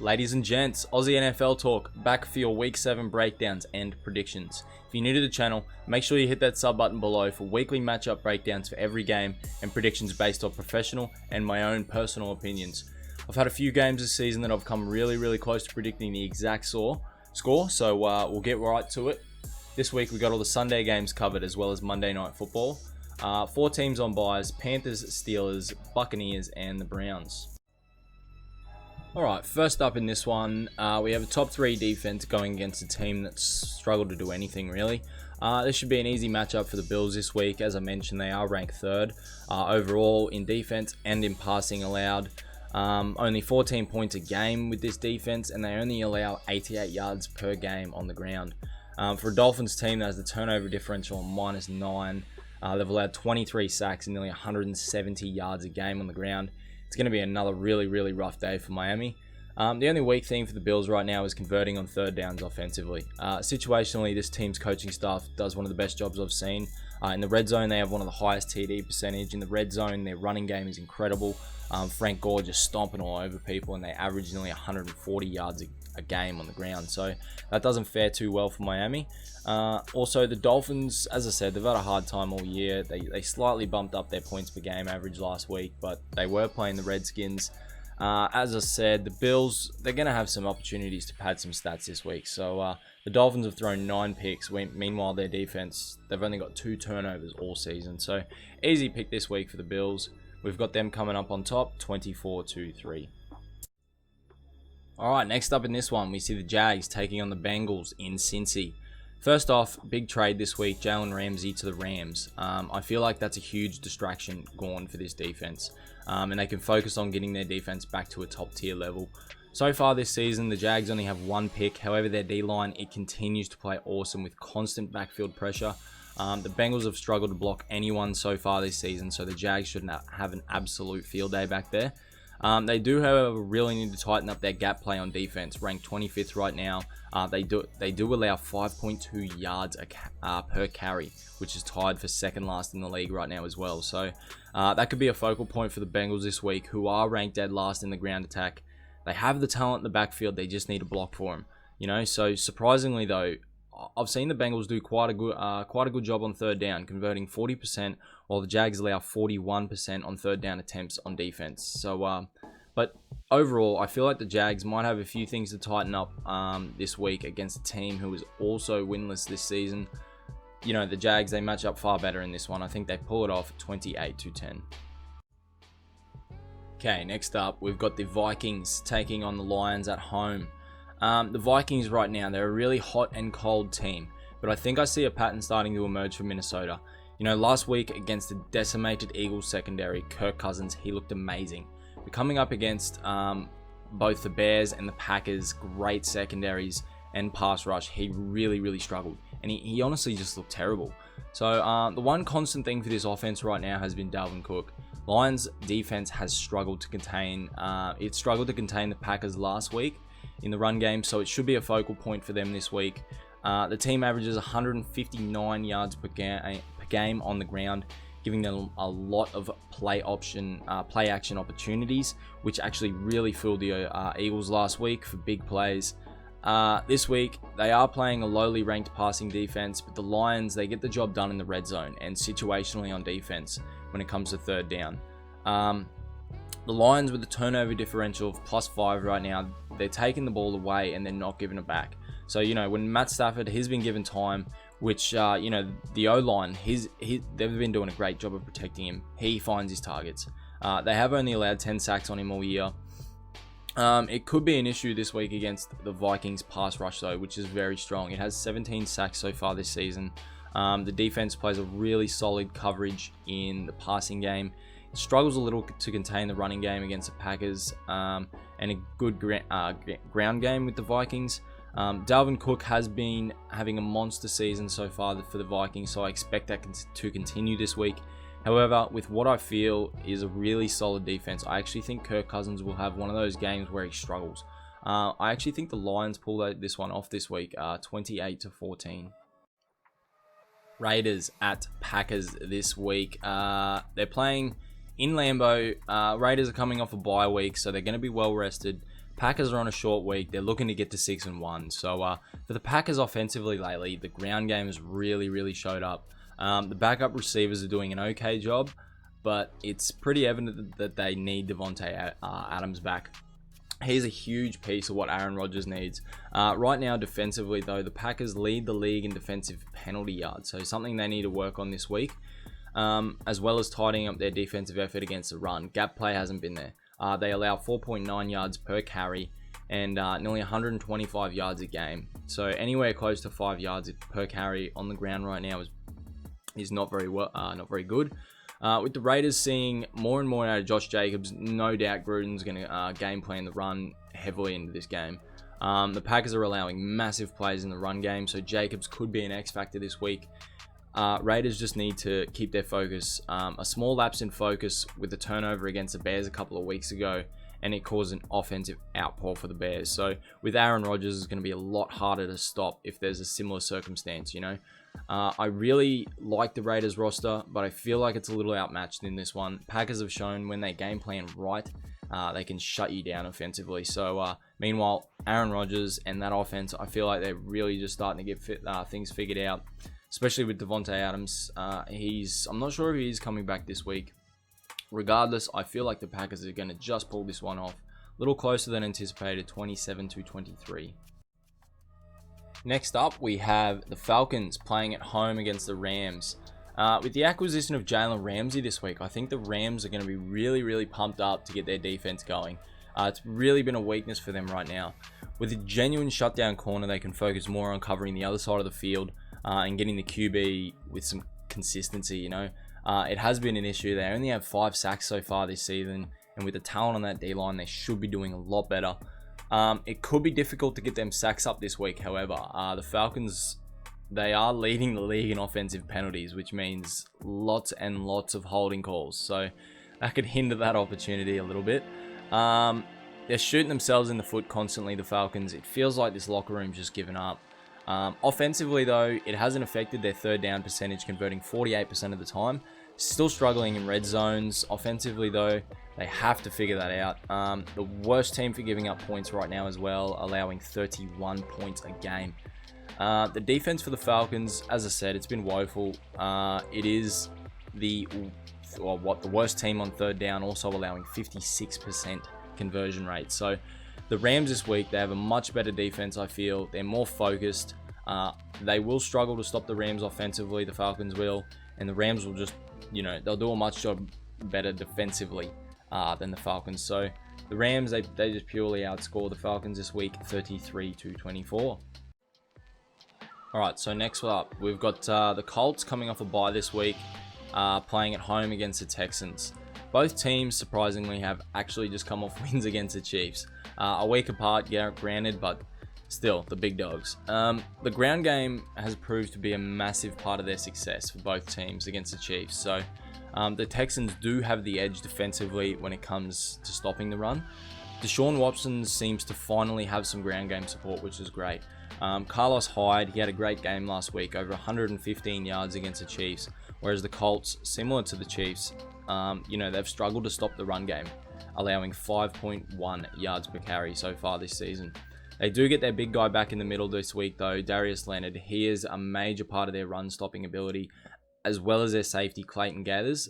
Ladies and gents, Aussie NFL Talk, back for your Week 7 breakdowns and predictions. If you're new to the channel, make sure you hit that sub button below for weekly matchup breakdowns for every game and predictions based on professional and my own personal opinions. I've had a few games this season that I've come really close to predicting the exact score, so we'll get right to it. This week we got all the Sunday games covered as well as Monday Night Football. 4 teams on byes: Panthers, Steelers, Buccaneers and the Browns. Alright, first up in this one, we have a top 3 defense going against a team that's struggled to do anything really. This should be an easy matchup for the Bills this week. As I mentioned, they are ranked 3rd overall in defense and in passing allowed. Only 14 points a game with this defense, and they only allow 88 yards per game on the ground. For a Dolphins team that has the turnover differential of -9, they've allowed 23 sacks and nearly 170 yards a game on the ground. It's going to be another really rough day for Miami. The only weak thing for the Bills right now is converting on 3rd downs offensively. Situationally, this team's coaching staff does one of the best jobs I've seen. In the red zone, they have one of the highest TD percentage. In the red zone, their running game is incredible. Frank Gore just stomping all over people, and they average nearly 140 yards a game on the ground. So that doesn't fare too well for Miami. Also, the Dolphins, as I said, they've had a hard time all year. They slightly bumped up their points per game average last week, but they were playing the Redskins. As I said, the Bills, they're going to have some opportunities to pad some stats this week. So the Dolphins have thrown 9 picks. Meanwhile, their defense, they've only got 2 turnovers all season. So easy pick this week for the Bills. We've got them coming up on top, 24-3. Alright, next up in this one, we see the Jags taking on the Bengals in Cincy. First off, big trade this week, Jalen Ramsey to the Rams. I feel like that's a huge distraction gone for this defense. And they can focus on getting their defense back to a top tier level. So far this season, the Jags only have 1 pick. However, their D-line, it continues to play awesome with constant backfield pressure. The Bengals have struggled to block anyone so far this season, so the Jags should have an absolute field day back there. They do, however, really need to tighten up their gap play on defense, ranked 25th right now. They do allow 5.2 yards per carry, which is tied for 2nd last in the league right now as well. So that could be a focal point for the Bengals this week, who are ranked dead last in the ground attack. They have the talent in the backfield, they just need to block for them. So surprisingly though, I've seen the Bengals do quite a good job on 3rd down, converting 40%, while the Jags allow 41% on 3rd down attempts on defense. So, but overall, I feel like the Jags might have a few things to tighten up this week against a team who is also winless this season. The Jags, they match up far better in this one. I think they pull it off 28-10. Okay, next up, we've got the Vikings taking on the Lions at home. The Vikings right now, they're a really hot and cold team, but I think I see a pattern starting to emerge for Minnesota. Last week against the decimated Eagles secondary, Kirk Cousins, he looked amazing. But coming up against both the Bears and the Packers, great secondaries and pass rush, he really struggled, and he honestly just looked terrible. So the one constant thing for this offense right now has been Dalvin Cook. Lions defense has struggled to contain the Packers last week in the run game, so it should be a focal point for them this week. The team averages 159 yards per game on the ground, giving them a lot of play action opportunities, which actually really fooled the Eagles last week for big plays. This week, they are playing a lowly ranked passing defense, but the Lions, they get the job done in the red zone and situationally on defense when it comes to 3rd down. The Lions, with a turnover differential of +5 right now, they're taking the ball away and they're not giving it back. So, when Matt Stafford, he's been given time, which, the O-line, they've been doing a great job of protecting him. He finds his targets. They have only allowed 10 sacks on him all year. It could be an issue this week against the Vikings pass rush though, which is very strong. It has 17 sacks so far this season. The defense plays a really solid coverage in the passing game. It struggles a little to contain the running game against the Packers, and a good ground game with the Vikings. Dalvin Cook has been having a monster season so far for the Vikings, so I expect that to continue this week. However, with what I feel is a really solid defense, I actually think Kirk Cousins will have one of those games where he struggles. I actually think the Lions pull this one off this week, 28-14. Raiders at Packers this week. They're playing in Lambeau. Raiders are coming off a bye week, so they're going to be well rested. Packers are on a short week. They're looking to get to 6-1. So for the Packers offensively lately, the ground game has really showed up. The backup receivers are doing an okay job, but it's pretty evident that they need Devontae Adams back. He's a huge piece of what Aaron Rodgers needs. Right now, defensively, though, the Packers lead the league in defensive penalty yards, so something they need to work on this week, as well as tidying up their defensive effort against the run. Gap play hasn't been there. They allow 4.9 yards per carry and nearly 125 yards a game. So anywhere close to 5 yards per carry on the ground right now is not very good. With the Raiders seeing more and more out of Josh Jacobs, no doubt Gruden's going to game plan the run heavily into this game. The Packers are allowing massive plays in the run game, so Jacobs could be an X factor this week. Raiders just need to keep their focus. A small lapse in focus with the turnover against the Bears a couple of weeks ago, and it caused an offensive outpour for the Bears. So with Aaron Rodgers, it's going to be a lot harder to stop if there's a similar circumstance, you know. I really like the Raiders roster, but I feel like it's a little outmatched in this one. Packers have shown when they game plan right, they can shut you down offensively. So meanwhile, Aaron Rodgers and that offense, I feel like they're really just starting to get things figured out, especially with Devontae Adams. I'm not sure if he's coming back this week. Regardless, I feel like the Packers are going to just pull this one off. A little closer than anticipated, 27-23. Next up, we have the Falcons playing at home against the Rams. With the acquisition of Jalen Ramsey this week, I think the Rams are going to be really pumped up to get their defense going. It's really been a weakness for them right now. With a genuine shutdown corner, they can focus more on covering the other side of the field and getting the QB with some consistency, you know. It has been an issue. They only have 5 sacks so far this season, and with the talent on that D-line, they should be doing a lot better. It could be difficult to get them sacks up this week, however. The Falcons, they are leading the league in offensive penalties, which means lots and lots of holding calls. So that could hinder that opportunity a little bit. They're shooting themselves in the foot constantly, the Falcons. It feels like this locker room's just given up. Offensively, though, it hasn't affected their third down percentage, converting 48% of the time. Still struggling in red zones. Offensively, though, they have to figure that out. The worst team for giving up points right now as well, allowing 31 points a game. The defense for the Falcons, as I said, it's been woeful. It is the worst team on third down, also allowing 56% conversion rate. So the Rams this week, they have a much better defense, I feel. They're more focused. They will struggle to stop the Rams offensively, the Falcons will. And the Rams will just, you know, they'll do a much job better defensively than the Falcons. So the Rams, they just purely outscore the Falcons this week, 33-24. Alright, so next up, we've got the Colts coming off a bye this week, playing at home against the Texans. Both teams, surprisingly, have actually just come off wins against the Chiefs. A week apart, yeah, granted, but still, the big dogs. The ground game has proved to be a massive part of their success for both teams against the Chiefs. So the Texans do have the edge defensively when it comes to stopping the run. Deshaun Watson seems to finally have some ground game support, which is great. Carlos Hyde, he had a great game last week, over 115 yards against the Chiefs, whereas the Colts, similar to the Chiefs, you know, they've struggled to stop the run game, allowing 5.1 yards per carry so far this season. They do get their big guy back in the middle this week, though, Darius Leonard. He is a major part of their run-stopping ability, as well as their safety, Clayton Gathers,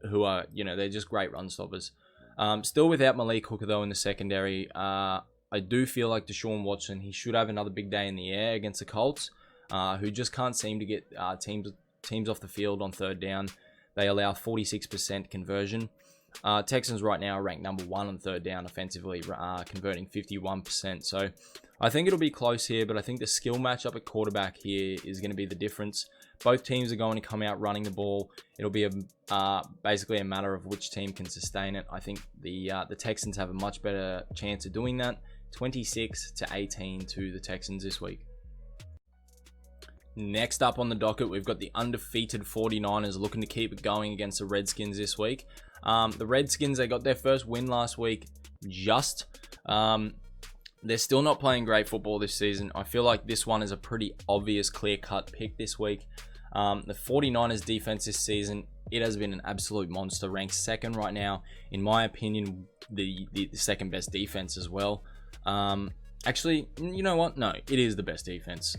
who are, you know, they're just great run stoppers. Still without Malik Hooker, though, in the secondary. I do feel like Deshaun Watson, he should have another big day in the air against the Colts, who just can't seem to get teams off the field on third down. They allow 46% conversion. Texans right now are ranked number 1 on third down offensively, converting 51%. So I think it'll be close here, but I think the skill matchup at quarterback here is going to be the difference. Both teams are going to come out running the ball. It'll be basically a matter of which team can sustain it. I think the Texans have a much better chance of doing that. 26-18 to the Texans this week. Next up on the docket, we've got the undefeated 49ers looking to keep it going against the Redskins this week. The Redskins, they got their first win last week, they're still not playing great football this season. I feel like this one is a pretty obvious, clear-cut pick this week. The 49ers defense this season, it has been an absolute monster, ranked second right now. In my opinion, the second best defense as well. Actually, you know what? No, it is the best defense.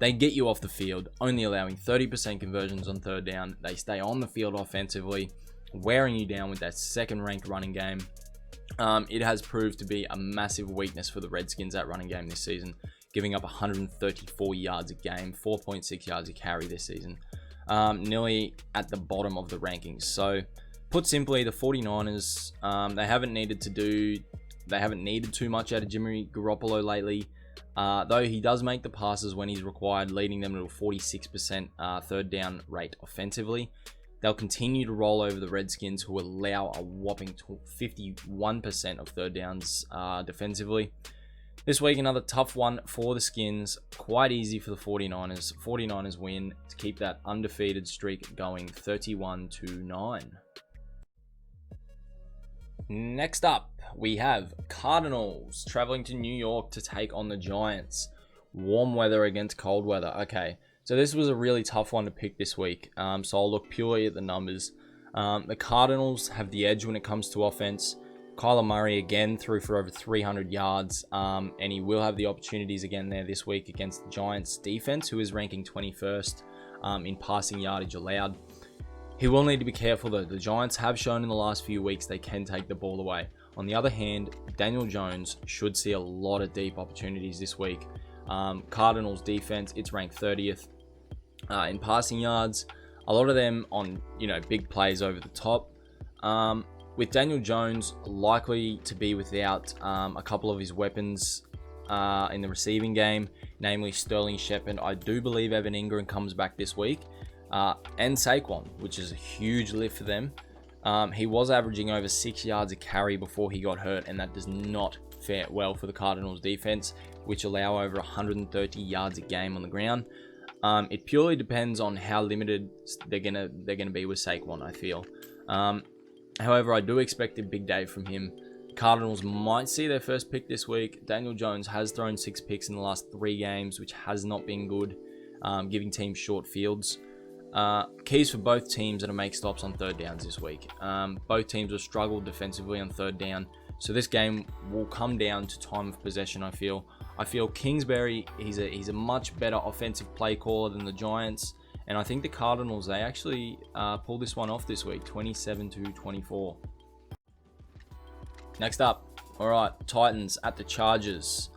They get you off the field, only allowing 30% conversions on third down. They stay on the field offensively, wearing you down with that second-ranked running game. It has proved to be a massive weakness for the Redskins at running game this season, giving up 134 yards a game, 4.6 yards a carry this season, nearly at the bottom of the rankings. So, put simply, the 49ers, they haven't needed too much out of Jimmy Garoppolo lately. Though he does make the passes when he's required, leading them to a 46% third down rate offensively. They'll continue to roll over the Redskins, who allow a whopping 51% of third downs defensively. This week, another tough one for the Skins. Quite easy for the 49ers. 49ers win to keep that undefeated streak going, 31-9. Next up, we have Cardinals traveling to New York to take on the Giants. Warm weather against cold weather. Okay, so this was a really tough one to pick this week. So I'll look purely at the numbers. The Cardinals have the edge when it comes to offense. Kyler Murray again threw for over 300 yards, and he will have the opportunities again there this week against the Giants defense, who is ranking 21st in passing yardage allowed. He will need to be careful though. The Giants have shown in the last few weeks they can take the ball away. On the other hand, Daniel Jones should see a lot of deep opportunities this week. Cardinals defense, it's ranked 30th in passing yards. A lot of them on, big plays over the top. With Daniel Jones likely to be without a couple of his weapons in the receiving game, namely Sterling Shepard. I do believe Evan Ingram comes back this week. And Saquon, which is a huge lift for them. He was averaging over 6 yards a carry before he got hurt, and that does not fare well for the Cardinals defense, which allow over 130 yards a game on the ground. It purely depends on how limited they're gonna be with Saquon, I feel. However, I do expect a big day from him. Cardinals might see their first pick this week. Daniel Jones has thrown 6 picks in the last 3 games, which has not been good, giving teams short fields. Keys for both teams are to make stops on third downs this week. Both teams have struggled defensively on third down, so this game will come down to time of possession. I feel Kingsbury, he's a much better offensive play caller than the Giants, and I think the Cardinals, they actually pulled this one off this week, 27-24. Next up, all right, Titans at the Chargers.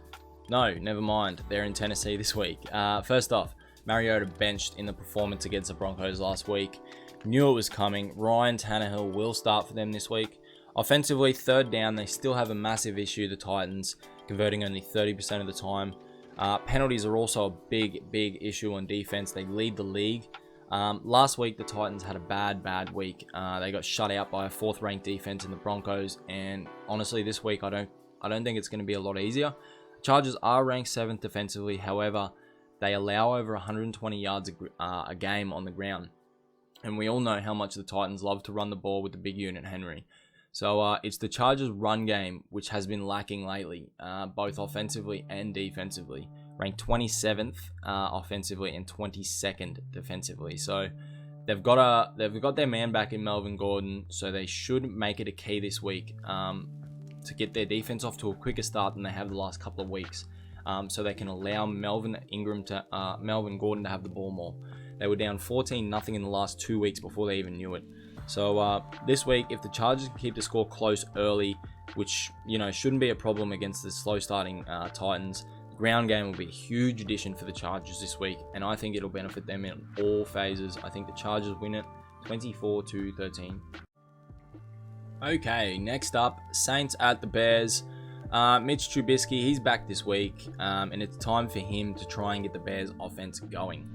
No, never mind, they're in Tennessee this week. First off, Mariota benched in the performance against the Broncos last week. Knew it was coming. Ryan Tannehill will start for them this week. Offensively, third down, they still have a massive issue, the Titans, converting only 30% of the time. Penalties are also a big issue on defense. They lead the league. Last week, the Titans had a bad week. They got shut out by a 4th-ranked defense in the Broncos, and honestly, this week, I don't think it's going to be a lot easier. Chargers are ranked 7th defensively. However, they allow over 120 yards a game on the ground. And we all know how much the Titans love to run the ball with the big unit Henry. So it's the Chargers' run game which has been lacking lately, both offensively and defensively. Ranked 27th offensively and 22nd defensively. So they've got their man back in Melvin Gordon, so they should make it a key this week to get their defense off to a quicker start than they have the last couple of weeks. So they can allow Melvin Gordon to have the ball more. They were down 14-0 in the last 2 weeks before they even knew it. So this week, if the Chargers can keep the score close early, which shouldn't be a problem against the slow-starting Titans, the ground game will be a huge addition for the Chargers this week, and I think it'll benefit them in all phases. I think the Chargers win it 24-13. Okay, next up, Saints at the Bears. Mitch Trubisky, he's back this week, and it's time for him to try and get the Bears offense going.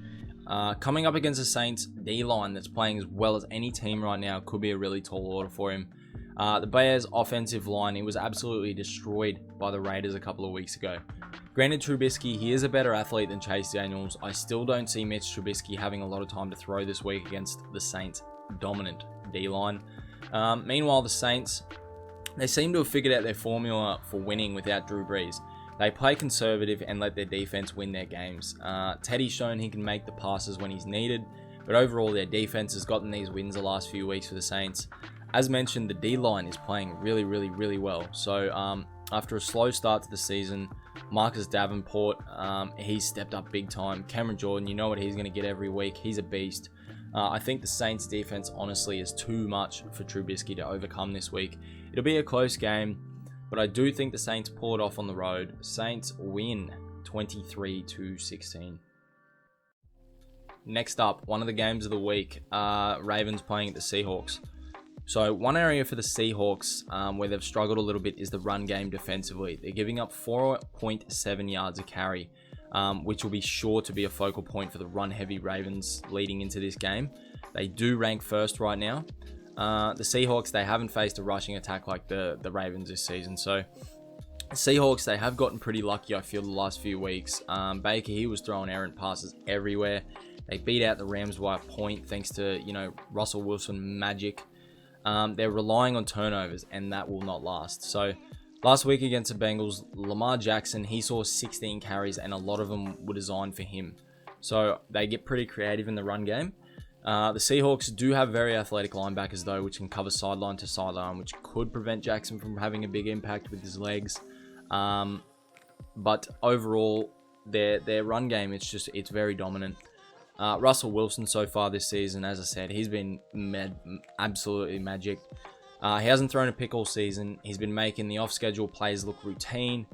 Coming up against the Saints D-line that's playing as well as any team right now could be a really tall order for him. The Bears offensive line, he was absolutely destroyed by the Raiders a couple of weeks ago. Granted, Trubisky, he is a better athlete than Chase Daniels. I still don't see Mitch Trubisky having a lot of time to throw this week against the Saints' dominant D-line. Meanwhile, the Saints, they seem to have figured out their formula for winning without Drew Brees. They play conservative and let their defense win their games. Teddy's shown he can make the passes when he's needed, but overall their defense has gotten these wins the last few weeks for the Saints. As mentioned, the D-line is playing really well. So After a slow start to the season, Marcus Davenport, he's stepped up big time. Cameron Jordan, you know what he's going to get every week. He's a beast. I think the Saints defense honestly is too much for Trubisky to overcome this week. It'll be a close game, but I do think the Saints pull it off on the road. Saints win 23-16. Next up, one of the games of the week, Ravens playing at the Seahawks. So one area for the Seahawks where they've struggled a little bit is the run game defensively. They're giving up 4.7 yards a carry, which will be sure to be a focal point for the run-heavy Ravens leading into this game. They do rank first right now. The Seahawks, they haven't faced a rushing attack like the Ravens this season. So Seahawks, they have gotten pretty lucky, I feel, the last few weeks. Baker, he was throwing errant passes everywhere. They beat out the Rams by a point thanks to, Russell Wilson magic. They're relying on turnovers, and that will not last. So last week against the Bengals, Lamar Jackson, he saw 16 carries, and a lot of them were designed for him. So they get pretty creative in the run game. The Seahawks do have very athletic linebackers, though, which can cover sideline to sideline, which could prevent Jackson from having a big impact with his legs. But overall, their run game, it's very dominant. Russell Wilson so far this season, as I said, he's been absolutely magic. He hasn't thrown a pick all season. He's been making the off-schedule plays look routine.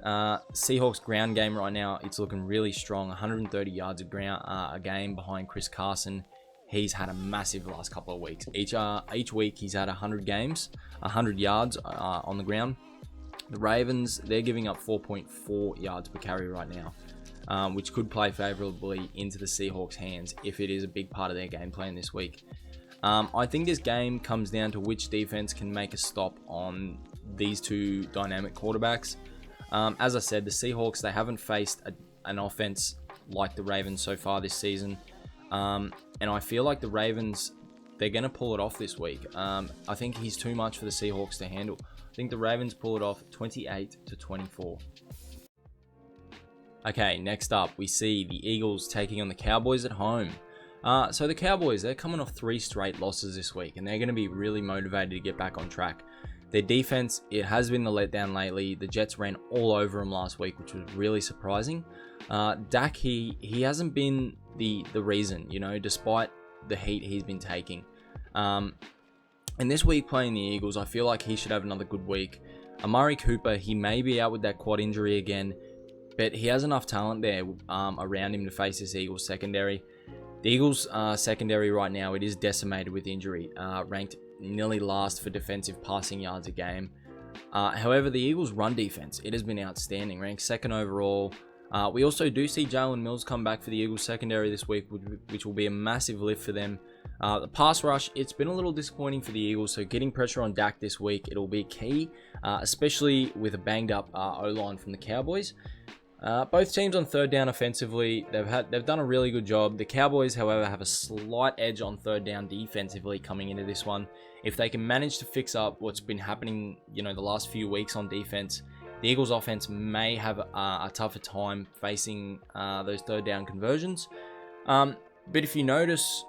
Seahawks ground game right now, it's looking really strong. 130 yards a game behind Chris Carson. He's had a massive last couple of weeks. Each week he's had 100 yards on the ground. The Ravens, they're giving up 4.4 yards per carry right now, which could play favorably into the Seahawks' hands if it is a big part of their game plan this week. I think this game comes down to which defense can make a stop on these two dynamic quarterbacks. As I said, the Seahawks, they haven't faced an offense like the Ravens so far this season. And I feel like the Ravens, they're going to pull it off this week. I think he's too much for the Seahawks to handle. I think the Ravens pull it off 28-24. Okay, next up, we see the Eagles taking on the Cowboys at home. So the Cowboys, they're coming off 3 straight losses this week, and they're going to be really motivated to get back on track. Their defense, it has been the letdown lately. The Jets ran all over them last week, which was really surprising. Dak, he hasn't been the reason, despite the heat he's been taking. And this week playing the Eagles, I feel like he should have another good week. Amari Cooper, he may be out with that quad injury again, but he has enough talent there around him to face this Eagles secondary. The Eagles secondary right now, it is decimated with injury, ranked nearly last for defensive passing yards a game. However, the Eagles' run defense, it has been outstanding, ranked 2nd overall. We also do see Jalen Mills come back for the Eagles secondary this week, which will be a massive lift for them. The pass rush, it's been a little disappointing for the Eagles, so getting pressure on Dak this week, it'll be key, especially with a banged up O-line from the Cowboys. Both teams on 3rd down offensively, they've done a really good job. The Cowboys, however, have a slight edge on 3rd down defensively coming into this one. If they can manage to fix up what's been happening, the last few weeks on defense, the Eagles offense may have a tougher time facing those 3rd down conversions. But if you notice,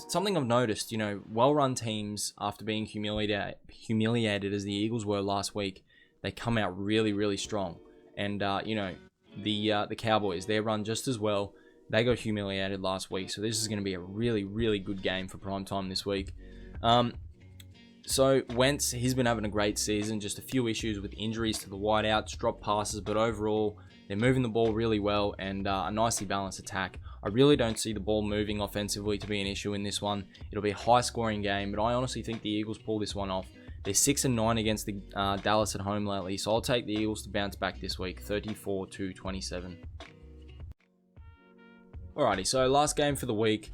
something I've noticed, well-run teams, after being humiliated as the Eagles were last week, they come out really, really strong. And, the Cowboys, they run just as well. They got humiliated last week, so this is going to be a really, really good game for primetime this week. So Wentz, he's been having a great season. Just a few issues with injuries to the wideouts, drop passes, but overall, they're moving the ball really well and a nicely balanced attack. I really don't see the ball moving offensively to be an issue in this one. It'll be a high-scoring game, but I honestly think the Eagles pull this one off. They're 6-9 against the Dallas at home lately, so I'll take the Eagles to bounce back this week, 34-27. Alrighty, so last game for the week.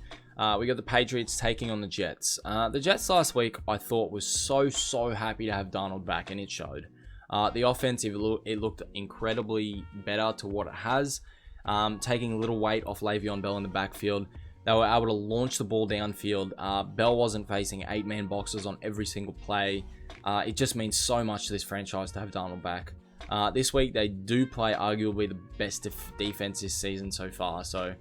We got the Patriots taking on the Jets. The Jets last week, I thought, was so happy to have Darnold back, and it showed. The offensive, it looked incredibly better to what it has, taking a little weight off Le'Veon Bell in the backfield. They were able to launch the ball downfield. Bell wasn't facing 8-man boxes on every single play. It just means so much to this franchise to have Darnold back. This week, they do play arguably the best defense this season so far, so...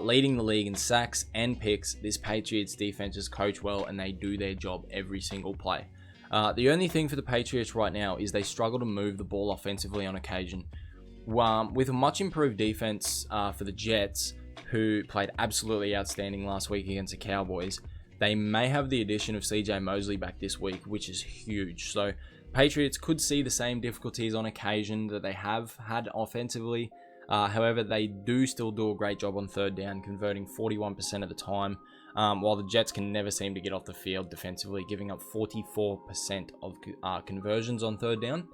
leading the league in sacks and picks, this Patriots defense is coached well and they do their job every single play. The only thing for the Patriots right now is they struggle to move the ball offensively on occasion. With a much improved defense for the Jets, who played absolutely outstanding last week against the Cowboys, they may have the addition of CJ Mosley back this week, which is huge. So Patriots could see the same difficulties on occasion that they have had offensively. However, they do still do a great job on third down, converting 41% of the time, while the Jets can never seem to get off the field defensively, giving up 44% of conversions on third down.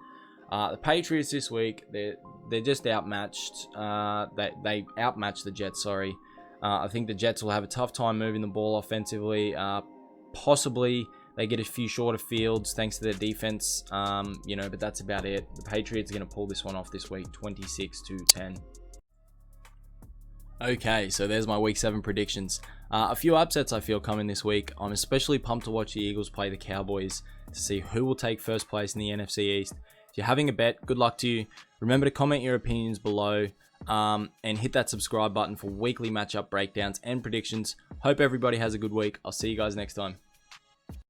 The Patriots this week, they're just outmatched. They outmatched the Jets, sorry. I think the Jets will have a tough time moving the ball offensively. Possibly they get a few shorter fields thanks to their defense, but that's about it. The Patriots are going to pull this one off this week, 26-10. Okay, so there's my Week 7 predictions. A few upsets I feel coming this week. I'm especially pumped to watch the Eagles play the Cowboys to see who will take first place in the NFC East. If you're having a bet, good luck to you. Remember to comment your opinions below and hit that subscribe button for weekly matchup breakdowns and predictions. Hope everybody has a good week. I'll see you guys next time.